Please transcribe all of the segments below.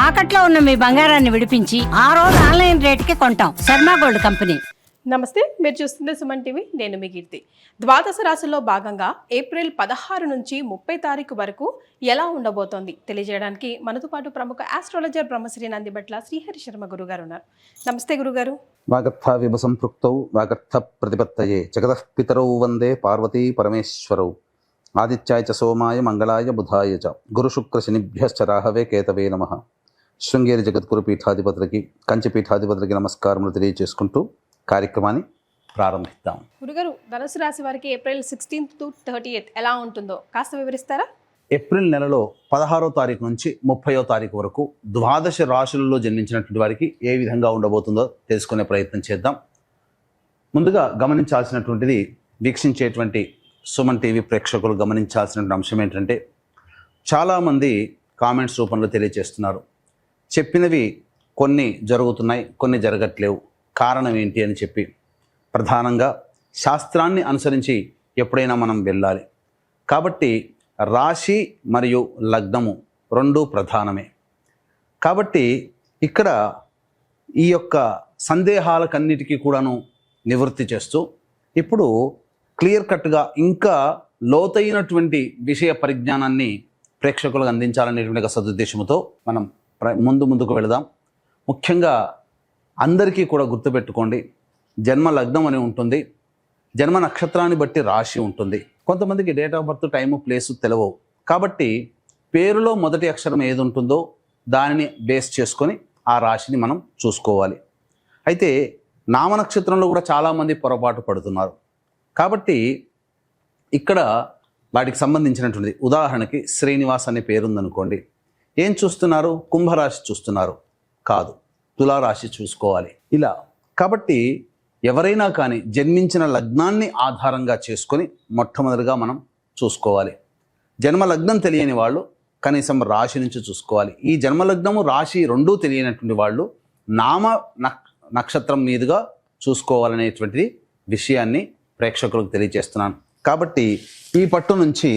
తాకట్లో ఉన్న మీ బంగారాన్ని విడిపించి ఆ రోజు ఆన్లైన్ రేటుకి కొంటాం. Sharma gold company. నమస్తే, మీరు చూస్తుంది సుమన్ టీవీ. నేను మీ కీర్తి. ద్వాదశ రాశుల్లో భాగంగా ఏప్రిల్ 16 నుంచి 30 తారీఖు వరకు ఎలా ఉండబోతోంది తెలియజేయడానికి మనతో పాటు ప్రముఖ ఆస్ట్రాలజర్ బ్రహ్మశ్రీ నందిబట్ల శ్రీహరి శర్మ గురుగారు ఉన్నారు. నమస్తే గురుగారు. వాగర్థ విభ సంపృక్తౌ వాగర్థ ప్రతిపత్తయే జగతః పితరౌ వందే పార్వతీ పరమేశ్వరౌ ఆదిత్యాయ చ సోమాయ మంగళాయ బుధాయ చ గురు శుక్ర శనిభ్యశ్చ రాహవే కేతవే నమః. శృంగేరి జగద్గురు పీఠాధిపతులకి కంచి పీఠాధిపతులకి నమస్కారములు తెలియజేసుకుంటూ కార్యక్రమాన్ని ప్రారంభిద్దాం. గురుగారు, ధనుసు రాశి వారికి ఏప్రిల్ 16th to 30th ఎలా ఉంటుందో కాస్త వివరిస్తారా? ఏప్రిల్ నెలలో 16వ తారీఖు నుంచి 30వ తారీఖు వరకు ద్వాదశ రాశులలో జన్మించినటువంటి వారికి ఏ విధంగా ఉండబోతుందో తెలుసుకునే ప్రయత్నం చేద్దాం. ముందుగా గమనించాల్సినటువంటిది, వీక్షించేటువంటి సుమన్ టీవీ ప్రేక్షకులు గమనించాల్సినటువంటి అంశం ఏంటంటే, చాలామంది కామెంట్స్ రూపంలో తెలియజేస్తున్నారు, చెప్పినవి కొన్ని జరుగుతున్నాయి, కొన్ని జరగట్లేవు, కారణం ఏంటి అని చెప్పి. ప్రధానంగా శాస్త్రాన్ని అనుసరించి ఎప్పుడైనా మనం వెళ్ళాలి కాబట్టి రాశి మరియు లగ్నము రెండూ ప్రధానమే. కాబట్టి ఇక్కడ ఈ యొక్క సందేహాలకన్నిటికీ కూడాను నివృత్తి చేస్తూ ఇప్పుడు క్లియర్ కట్గా ఇంకా లోతైనటువంటి విషయ పరిజ్ఞానాన్ని ప్రేక్షకులకు అందించాలనేటువంటి సదుద్దేశంతో మనం ముందుకు వెళదాం. ముఖ్యంగా అందరికీ కూడా గుర్తుపెట్టుకోండి, జన్మ లగ్నం అని ఉంటుంది, జన్మ నక్షత్రాన్ని బట్టి రాశి ఉంటుంది. కొంతమందికి date of birth, time, place తెలియవు. కాబట్టి పేరులో మొదటి అక్షరం ఏది ఉంటుందో దానిని బేస్ చేసుకొని ఆ రాశిని మనం చూసుకోవాలి. అయితే నామ నక్షత్రంలో కూడా చాలామంది పొరపాటు పడుతున్నారు. కాబట్టి ఇక్కడ వాటికి సంబంధించినటువంటిది, ఉదాహరణకి శ్రీనివాస్ అనే పేరుందనుకోండి, ఏం చూస్తున్నారు? కుంభరాశి చూస్తున్నారు, కాదు, తులారాశి చూసుకోవాలి. ఇలా కాబట్టి ఎవరైనా కానీ జన్మించిన లగ్నాన్ని ఆధారంగా చేసుకొని మొట్టమొదటిగా మనం చూసుకోవాలి. జన్మ లగ్నం తెలియని వాళ్ళు కనీసం రాశి నుంచి చూసుకోవాలి. ఈ జన్మలగ్నము రాశి రెండూ తెలియనటువంటి వాళ్ళు నామ నక్షత్రం మీదుగా చూసుకోవాలనేటువంటిది విషయాన్ని ప్రేక్షకులకు తెలియజేస్తున్నాను. కాబట్టి ఈ పట్టు నుంచి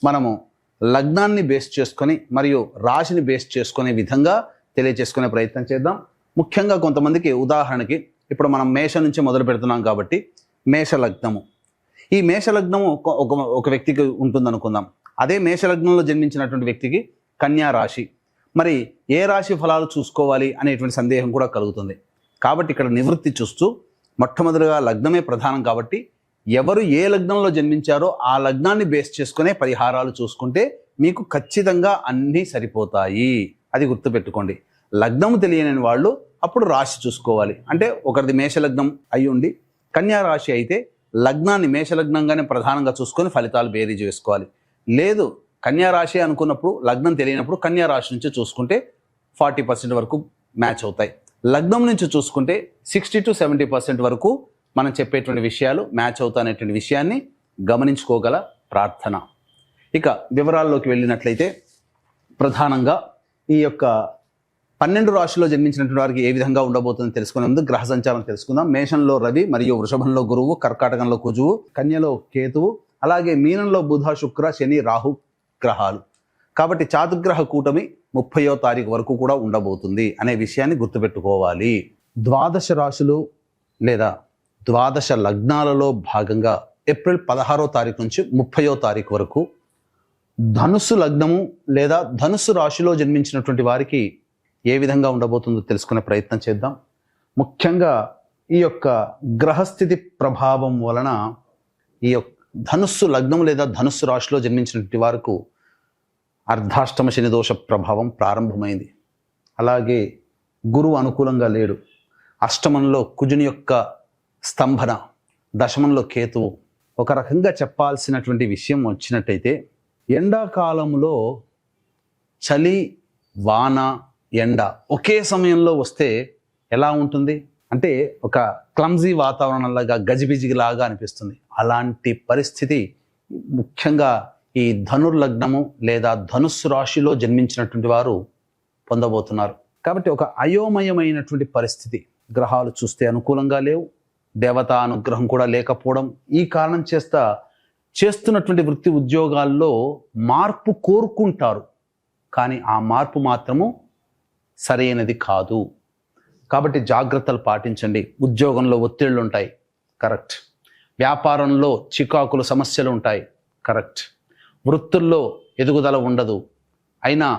మనము లగ్నాన్ని బేస్ చేసుకొని మరియు రాశిని బేస్ చేసుకునే విధంగా తెలియజేసుకునే ప్రయత్నం చేద్దాం. ముఖ్యంగా కొంతమందికి, ఉదాహరణకి ఇప్పుడు మనం మేష నుంచి మొదలు పెడుతున్నాం కాబట్టి మేష లగ్నము, ఈ మేష లగ్నము ఒక వ్యక్తికి ఉంటుందనుకుందాం. అదే మేష లగ్నంలో జన్మించినటువంటి వ్యక్తికి కన్యా రాశి, మరి ఏ రాశి ఫలాలు చూసుకోవాలి అనేటువంటి సందేహం కూడా కలుగుతుంది. కాబట్టి ఇక్కడ నివృత్తి చూస్తూ మొట్టమొదటిగా లగ్నమే ప్రధానం కాబట్టి ఎవరు ఏ లగ్నంలో జన్మించారో ఆ లగ్నాన్ని బేస్ చేసుకునే పరిహారాలు చూసుకుంటే మీకు ఖచ్చితంగా అన్నీ సరిపోతాయి. అది గుర్తుపెట్టుకోండి. లగ్నం తెలియని వాళ్ళు అప్పుడు రాశి చూసుకోవాలి. అంటే ఒకరిది మేషలగ్నం అయి ఉండి కన్యా రాశి అయితే లగ్నాన్ని మేషలగ్నంగానే ప్రధానంగా చూసుకొని ఫలితాలు బేరీజు వేసుకోవాలి. లేదు కన్యా రాశి అనుకున్నప్పుడు లగ్నం తెలియనప్పుడు కన్యా రాశి నుంచి చూసుకుంటే 40% వరకు మ్యాచ్ అవుతాయి. లగ్నం నుంచి చూసుకుంటే 60 to 70% వరకు మనం చెప్పేటువంటి విషయాలు మ్యాచ్ అవుతాయనేటువంటి విషయాన్ని గమనించుకోగల ప్రార్థన. ఇక వివరాల్లోకి వెళ్ళినట్లయితే ప్రధానంగా ఈ యొక్క 12 రాశుల్లో జన్మించినటువంటి వారికి ఏ విధంగా ఉండబోతుందో తెలుసుకునే ముందు గ్రహ సంచారం తెలుసుకుందాం. మేషంలో రవి మరియు వృషభంలో గురువు, కర్కాటకంలో కుజువు, కన్యలో కేతువు, అలాగే మీనంలో బుధ, శుక్ర, శని, రాహు గ్రహాలు. కాబట్టి చాతుర్గ్రహ కూటమి 30వ తారీఖు వరకు కూడా ఉండబోతుంది అనే విషయాన్ని గుర్తుపెట్టుకోవాలి. ద్వాదశ రాశులు లేదా ద్వాదశ లగ్నాలలో భాగంగా ఏప్రిల్ 16వ తారీఖు నుంచి 30వ తారీఖు వరకు ధనుస్సు లగ్నము లేదా ధనుస్సు రాశిలో జన్మించినటువంటి వారికి ఏ విధంగా ఉండబోతుందో తెలుసుకునే ప్రయత్నం చేద్దాం. ముఖ్యంగా ఈ యొక్క గ్రహస్థితి ప్రభావం వలన ఈ యొక్క ధనుస్సు లగ్నం లేదా ధనుస్సు రాశిలో జన్మించినటువంటి వారికి అర్ధాష్టమ శని దోష ప్రభావం ప్రారంభమైంది. అలాగే గురువు అనుకూలంగా లేడు. అష్టమంలో కుజుని యొక్క స్తంభన, దశమంలో కేతువు. ఒక రకంగా చెప్పాల్సినటువంటి విషయం వచ్చినట్టయితే ఎండాకాలంలో చలి, వాన, ఎండ ఒకే సమయంలో వస్తే ఎలా ఉంటుంది అంటే ఒక క్లమ్జీ వాతావరణంలాగా, గజిబిజిలాగా అనిపిస్తుంది. అలాంటి పరిస్థితి ముఖ్యంగా ఈ ధనుర్లగ్నము లేదా ధనుస్సు రాశిలో జన్మించినటువంటి వారు పొందబోతున్నారు. కాబట్టి ఒక అయోమయమైనటువంటి పరిస్థితి. గ్రహాలు చూస్తే అనుకూలంగా లేవు, దేవతా అనుగ్రహం కూడా లేకపోవడం. ఈ కారణం చేస్తున్నటువంటి వృత్తి ఉద్యోగాల్లో మార్పు కోరుకుంటారు, కానీ ఆ మార్పు మాత్రము సరైనది కాదు. కాబట్టి జాగ్రత్తలు పాటించండి. ఉద్యోగంలో ఒత్తిళ్లు ఉంటాయి, కరెక్ట్. వ్యాపారంలో చికాకులు సమస్యలు ఉంటాయి, కరెక్ట్. వృత్తుల్లో ఎదుగుదల ఉండదు, అయినా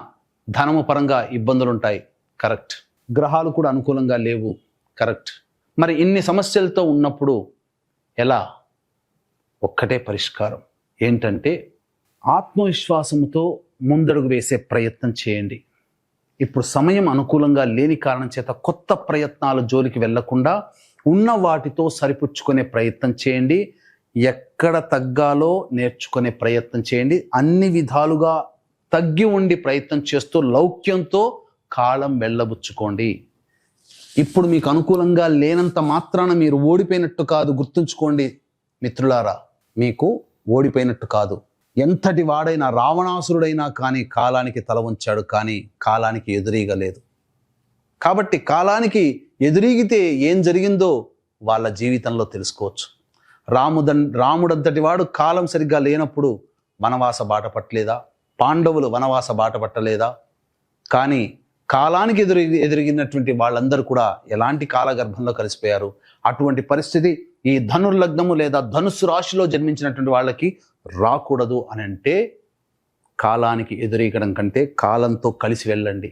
ధనము పరంగా ఇబ్బందులు ఉంటాయి, కరెక్ట్. గ్రహాలు కూడా అనుకూలంగా లేవు, కరెక్ట్. మరి ఇన్ని సమస్యలతో ఉన్నప్పుడు ఎలా? ఒక్కటే పరిష్కారం ఏంటంటే ఆత్మవిశ్వాసంతో ముందడుగు వేసే ప్రయత్నం చేయండి. ఇప్పుడు సమయం అనుకూలంగా లేని కారణం చేత కొత్త ప్రయత్నాల జోలికి వెళ్లకుండా ఉన్న వాటితో సరిపుచ్చుకునే ప్రయత్నం చేయండి. ఎక్కడ తగ్గాలో నేర్చుకునే ప్రయత్నం చేయండి. అన్ని విధాలుగా తగ్గి ఉండి ప్రయత్నం చేస్తూ లౌక్యంతో కాలం వెళ్ళబుచ్చుకోండి. ఇప్పుడు మీకు అనుకూలంగా లేనంత మాత్రాన మీరు ఓడిపోయినట్టు కాదు. గుర్తుంచుకోండి మిత్రులారా, మీకు ఓడిపోయినట్టు కాదు. ఎంతటి వాడైనా రావణాసురుడైనా కానీ కాలానికి తల వంచాడు, కానీ కాలానికి ఎదురీగలేదు. కాబట్టి కాలానికి ఎదురీగితే ఏం జరిగిందో వాళ్ళ జీవితంలో తెలుసుకోవచ్చు. రాముడంతటి వాడు కాలం సరిగ్గా లేనప్పుడు వనవాస బాట పట్టలేదా? పాండవులు వనవాస బాట పట్టలేదా? కానీ కాలానికి ఎదురిగినటువంటి వాళ్ళందరూ కూడా ఎలాంటి కాలగర్భంలో కలిసిపోయారు. అటువంటి పరిస్థితి ఈ ధనుర్లగ్నము లేదా ధనుస్సు రాశిలో జన్మించినటువంటి వాళ్ళకి రాకూడదు అని అంటే కాలానికి ఎదురీగడం కంటే కాలంతో కలిసి వెళ్ళండి.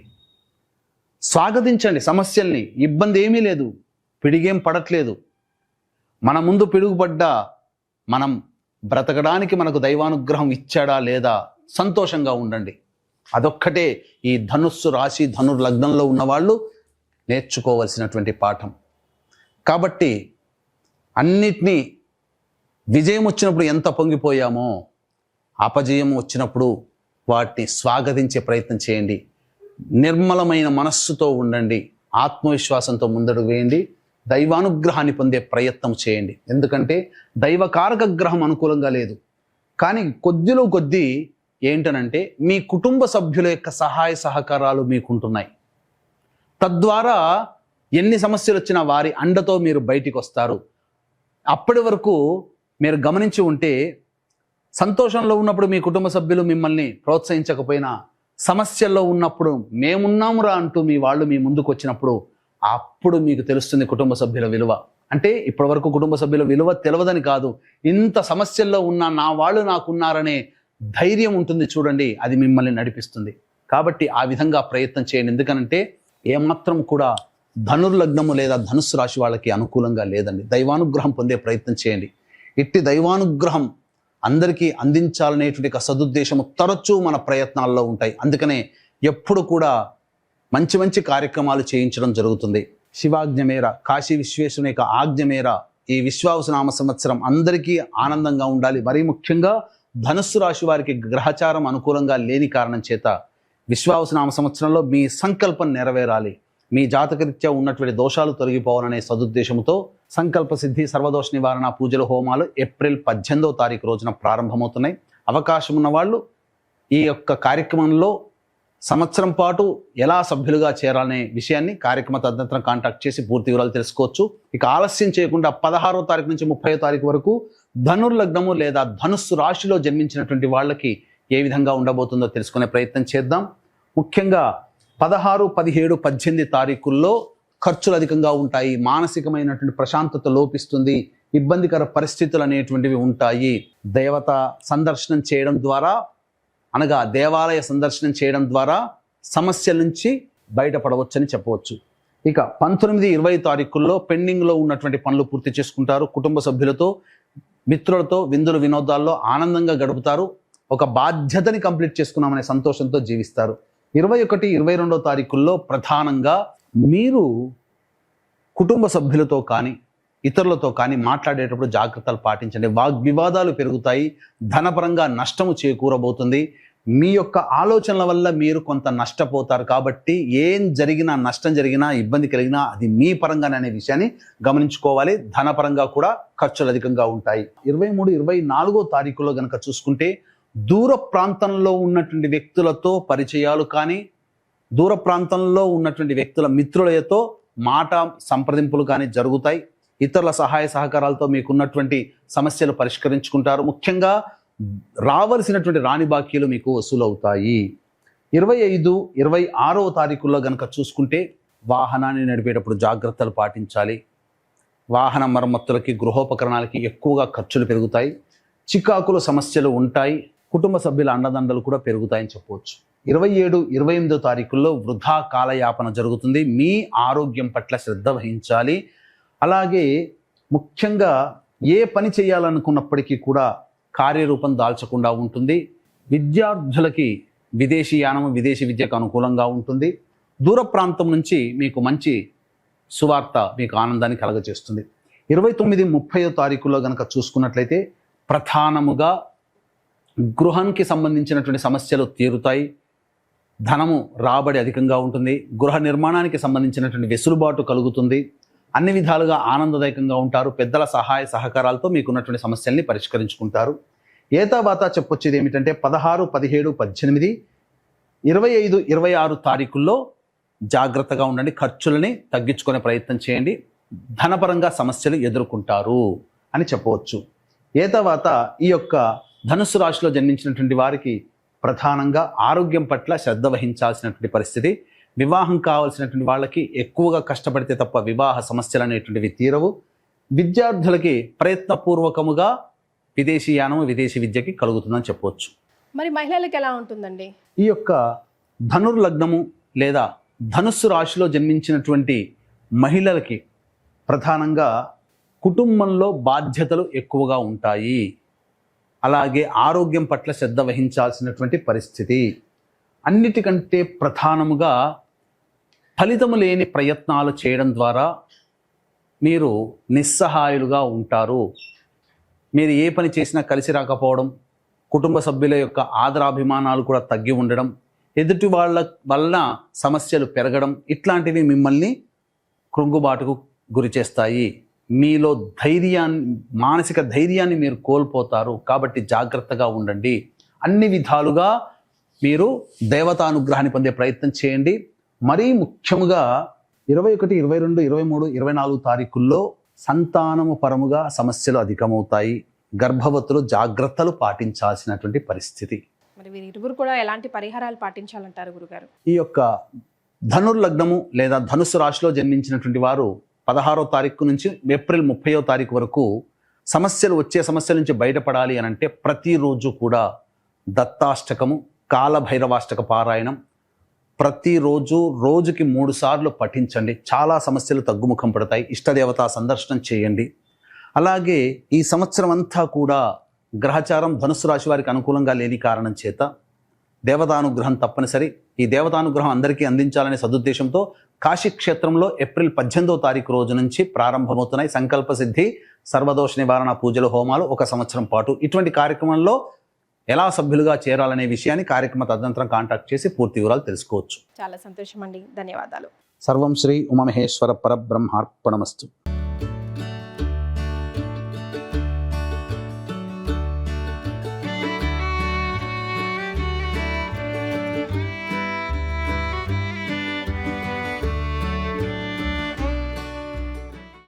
స్వాగతించండి సమస్యల్ని. ఇబ్బంది ఏమీ లేదు, పిడిగేం పడట్లేదు. మన ముందు పిడుగుపడ్డా మనం బ్రతకడానికి మనకు దైవానుగ్రహం ఇచ్చాడా లేదా సంతోషంగా ఉండండి. అదొక్కటే ఈ ధనుస్సు రాశి ధనుర్లగ్నంలో ఉన్నవాళ్ళు నేర్చుకోవలసినటువంటి పాఠం. కాబట్టి అన్నిటినీ విజయం వచ్చినప్పుడు ఎంత పొంగిపోయామో అపజయం వచ్చినప్పుడు వాటిని స్వాగతించే ప్రయత్నం చేయండి. నిర్మలమైన మనస్సుతో ఉండండి. ఆత్మవిశ్వాసంతో ముందడుగు వేయండి. దైవానుగ్రహాన్ని పొందే ప్రయత్నం చేయండి. ఎందుకంటే దైవకారక గ్రహం అనుకూలంగా లేదు. కానీ కొద్దిలో కొద్దీ ఏంటనంటే మీ కుటుంబ సభ్యుల యొక్క సహాయ సహకారాలు మీకుంటున్నాయి. తద్వారా ఎన్ని సమస్యలు వచ్చినా వారి అండతో మీరు బయటికి వస్తారు. అప్పటి వరకు మీరు గమనించి ఉంటే సంతోషంలో ఉన్నప్పుడు మీ కుటుంబ సభ్యులు మిమ్మల్ని ప్రోత్సహించకపోయినా సమస్యల్లో ఉన్నప్పుడు మేమున్నామురా అంటూ మీ వాళ్ళు మీ ముందుకు వచ్చినప్పుడు అప్పుడు మీకు తెలుస్తుంది కుటుంబ సభ్యుల విలువ. అంటే ఇప్పటి వరకు కుటుంబ సభ్యుల విలువ తెలియదని కాదు, ఇంత సమస్యల్లో ఉన్న నా వాళ్ళు నాకున్నారనే ధైర్యం ఉంటుంది చూడండి, అది మిమ్మల్ని నడిపిస్తుంది. కాబట్టి ఆ విధంగా ప్రయత్నం చేయండి. ఎందుకనంటే ఏమాత్రం కూడా ధనుర్లగ్నము లేదా ధనుస్సు రాశి వాళ్ళకి అనుకూలంగా లేదండి. దైవానుగ్రహం పొందే ప్రయత్నం చేయండి. ఇట్టి దైవానుగ్రహం అందరికీ అందించాలనేటువంటి ఒక సదుద్దేశము తరచూ మన ప్రయత్నాల్లో ఉంటాయి. అందుకనే ఎప్పుడు కూడా మంచి మంచి కార్యక్రమాలు చేయించడం జరుగుతుంది. శివాజ్ఞ మేర, కాశీ విశ్వేశ్వరుని యొక్క ఆజ్ఞ మేర ఈ విశ్వావసునామ సంవత్సరం అందరికీ ఆనందంగా ఉండాలి. మరీ ముఖ్యంగా ధనుస్సు రాశి వారికి గ్రహచారం అనుకూలంగా లేని కారణం చేత విశ్వావసునామ సంవత్సరంలో మీ సంకల్పం నెరవేరాలి. మీ జాతకరీత్యా ఉన్నటువంటి దోషాలు తొలగిపోవాలనే సదుద్దేశంతో సంకల్ప సిద్ధి సర్వదోష నివారణ పూజల హోమాలు ఏప్రిల్ 18వ తారీఖు రోజున ప్రారంభమవుతున్నాయి. అవకాశం ఉన్న వాళ్ళు ఈ యొక్క కార్యక్రమంలో సంవత్సరం పాటు ఎలా సభ్యులుగా చేరాలనే విషయాన్ని కార్యక్రమ తదనంతరం కాంటాక్ట్ చేసి పూర్తి వివరాలు తెలుసుకోవచ్చు. ఇక ఆలస్యం చేయకుండా 16వ తారీఖు నుంచి 30వ తారీఖు వరకు ధనుర్లగ్నము లేదా ధనుస్సు రాశిలో జన్మించినటువంటి వాళ్ళకి ఏ విధంగా ఉండబోతుందో తెలుసుకునే ప్రయత్నం చేద్దాం. ముఖ్యంగా 16, 17, 18 తారీఖుల్లో ఖర్చులు అధికంగా ఉంటాయి. మానసికమైనటువంటి ప్రశాంతత లోపిస్తుంది. ఇబ్బందికర పరిస్థితులు అనేటువంటివి ఉంటాయి. దేవత సందర్శనం చేయడం ద్వారా అనగా దేవాలయ సందర్శనం చేయడం ద్వారా సమస్యల నుంచి బయటపడవచ్చని చెప్పవచ్చు. ఇక 19, 20 తారీఖుల్లో పెండింగ్లో ఉన్నటువంటి పనులు పూర్తి చేసుకుంటారు. కుటుంబ సభ్యులతో మిత్రులతో విందులు వినోదాల్లో ఆనందంగా గడుపుతారు. ఒక బాధ్యతని కంప్లీట్ చేసుకున్నామనే సంతోషంతో జీవిస్తారు. 21, 22 తారీఖుల్లో ప్రధానంగా మీరు కుటుంబ సభ్యులతో కానీ ఇతరులతో కానీ మాట్లాడేటప్పుడు జాగ్రత్తలు పాటించండి. వాగ్వివాదాలు పెరుగుతాయి. ధనపరంగా నష్టము చేకూరబోతుంది. మీ యొక్క ఆలోచనల వల్ల మీరు కొంత నష్టపోతారు. కాబట్టి ఏం జరిగినా, నష్టం జరిగినా, ఇబ్బంది కలిగినా అది మీ పరంగానే అనే విషయాన్ని గమనించుకోవాలి. ధనపరంగా కూడా ఖర్చులు అధికంగా ఉంటాయి. 23, 24 తారీఖులో కనుక చూసుకుంటే దూర ప్రాంతంలో ఉన్నటువంటి వ్యక్తులతో పరిచయాలు కానీ దూర ప్రాంతంలో ఉన్నటువంటి వ్యక్తుల మిత్రులతో మాట సంప్రదింపులు కానీ జరుగుతాయి. ఇతరుల సహాయ సహకారాలతో మీకున్నటువంటి సమస్యలు పరిష్కరించుకుంటారు. ముఖ్యంగా రావలసినటువంటి రాణి బాకీలు మీకు వసూలు అవుతాయి. 25, 26వ తారీఖుల్లో గనక చూసుకుంటే వాహనాన్ని నడిపేటప్పుడు జాగ్రత్తలు పాటించాలి. వాహన మరమ్మతులకి, గృహోపకరణాలకి ఎక్కువగా ఖర్చులు పెరుగుతాయి. చికాకుల సమస్యలు ఉంటాయి. కుటుంబ సభ్యుల అండదండలు కూడా పెరుగుతాయని చెప్పవచ్చు. 27, 28వ తారీఖుల్లో వృధా కాలయాపన జరుగుతుంది. మీ ఆరోగ్యం పట్ల శ్రద్ధ వహించాలి. అలాగే ముఖ్యంగా ఏ పని చేయాలనుకున్నప్పటికీ కూడా కార్యరూపం దాల్చకుండా ఉంటుంది. విద్యార్థులకి విదేశీ యానము, విదేశీ విద్యకు అనుకూలంగా ఉంటుంది. దూర ప్రాంతం నుంచి మీకు మంచి సువార్త మీకు ఆనందాన్ని కలగజేస్తుంది. 29, 30వ తారీఖుల్లో కనుక చూసుకున్నట్లయితే ప్రధానముగా గృహానికి సంబంధించినటువంటి సమస్యలు తీరుతాయి. ధనము రాబడి అధికంగా ఉంటుంది. గృహ నిర్మాణానికి సంబంధించినటువంటి వెసులుబాటు కలుగుతుంది. అన్ని విధాలుగా ఆనందదాయకంగా ఉంటారు. పెద్దల సహాయ సహకారాలతో మీకున్నటువంటి సమస్యల్ని పరిష్కరించుకుంటారు. ఏతావాత చెప్పొచ్చేది ఏమిటంటే 16, 17, 18, 25, 26 తారీఖుల్లో జాగ్రత్తగా ఉండండి. ఖర్చులని తగ్గించుకునే ప్రయత్నం చేయండి. ధనపరంగా సమస్యలు ఎదుర్కొంటారు అని చెప్పవచ్చు. ఏతావాత ఈ యొక్క ధనుస్సు రాశిలో జన్మించినటువంటి వారికి ప్రధానంగా ఆరోగ్యం పట్ల శ్రద్ధ వహించాల్సినటువంటి పరిస్థితి. వివాహం కావాల్సినటువంటి వాళ్ళకి ఎక్కువగా కష్టపడితే తప్ప వివాహ సమస్యలు అనేటువంటివి తీరవు. విద్యార్థులకి ప్రయత్నపూర్వకముగా విదేశీ యానము, విదేశీ విద్యకి కలుగుతుందని చెప్పవచ్చు. మరి మహిళలకు ఎలా ఉంటుందండి? ఈ యొక్క ధనుర్లగ్నము లేదా ధనుస్సు రాశిలో జన్మించినటువంటి మహిళలకి ప్రధానంగా కుటుంబంలో బాధ్యతలు ఎక్కువగా ఉంటాయి. అలాగే ఆరోగ్యం పట్ల శ్రద్ధ వహించాల్సినటువంటి పరిస్థితి. అన్నిటికంటే ప్రధానముగా ఫలితము లేని ప్రయత్నాలు చేయడం ద్వారా మీరు నిస్సహాయులుగా ఉంటారు. మీరు ఏ పని చేసినా కలిసి రాకపోవడం, కుటుంబ సభ్యుల యొక్క ఆదరాభిమానాలు కూడా తగ్గి ఉండడం, ఎదుటి వాళ్ళ వలన సమస్యలు పెరగడం, ఇట్లాంటివి మిమ్మల్ని కృంగుబాటుకు గురి చేస్తాయి. మీలో మానసిక ధైర్యాన్ని మీరు కోల్పోతారు. కాబట్టి జాగ్రత్తగా ఉండండి. అన్ని విధాలుగా మీరు దేవతానుగ్రహాన్ని పొందే ప్రయత్నం చేయండి. మరీ ముఖ్యముగా 21, 22, 23, 24 తారీఖుల్లో సంతానము పరముగా సమస్యలు అధికమవుతాయి. గర్భవతులు జాగ్రత్తలు పాటించాల్సినటువంటి పరిస్థితి. మరి వీరిరువురు కూడా ఎలాంటి పరిహారాలు పాటించాలంటారు గురుగారు? ఈ యొక్క ధనుర్లగ్నము లేదా ధనుస్సు రాశిలో జన్మించినటువంటి వారు 16వ తారీఖు నుంచి ఏప్రిల్ 30వ తారీఖు వరకు వచ్చే సమస్యల నుంచి బయటపడాలి అని అంటే ప్రతిరోజు కూడా దత్తాష్టకము, కాలభైరవాష్టక పారాయణం ప్రతిరోజు రోజుకి 3 సార్లు పఠించండి. చాలా సమస్యలు తగ్గుముఖం పడతాయి. ఇష్టదేవతా సందర్శనం చేయండి. అలాగే ఈ సంవత్సరం అంతా కూడా గ్రహచారం ధనుస్సు రాశి వారికి అనుకూలంగా లేని కారణం చేత దేవతానుగ్రహం తప్పనిసరి. ఈ దేవతానుగ్రహం అందరికీ అందించాలనే సదుద్దేశంతో కాశీ క్షేత్రంలో ఏప్రిల్ 18వ తారీఖు రోజు నుంచి ప్రారంభమవుతున్నాయి సంకల్ప సిద్ధి, సర్వదోష నివారణ పూజలు, హోమాలు 1 సంవత్సరం పాటు. ఇటువంటి కార్యక్రమంలో ఎలా సభ్యులుగా చేరాలనే విషయాన్ని కార్యక్రమ తదనంతరం కాంటాక్ట్ చేసి పూర్తి వివరాలు తెలుసుకోవచ్చు. చాలా సంతోషం అండి. ధన్యవాదాలు. సర్వం శ్రీ ఉమామహేశ్వర పరబ్రహ్మార్పణమస్తు.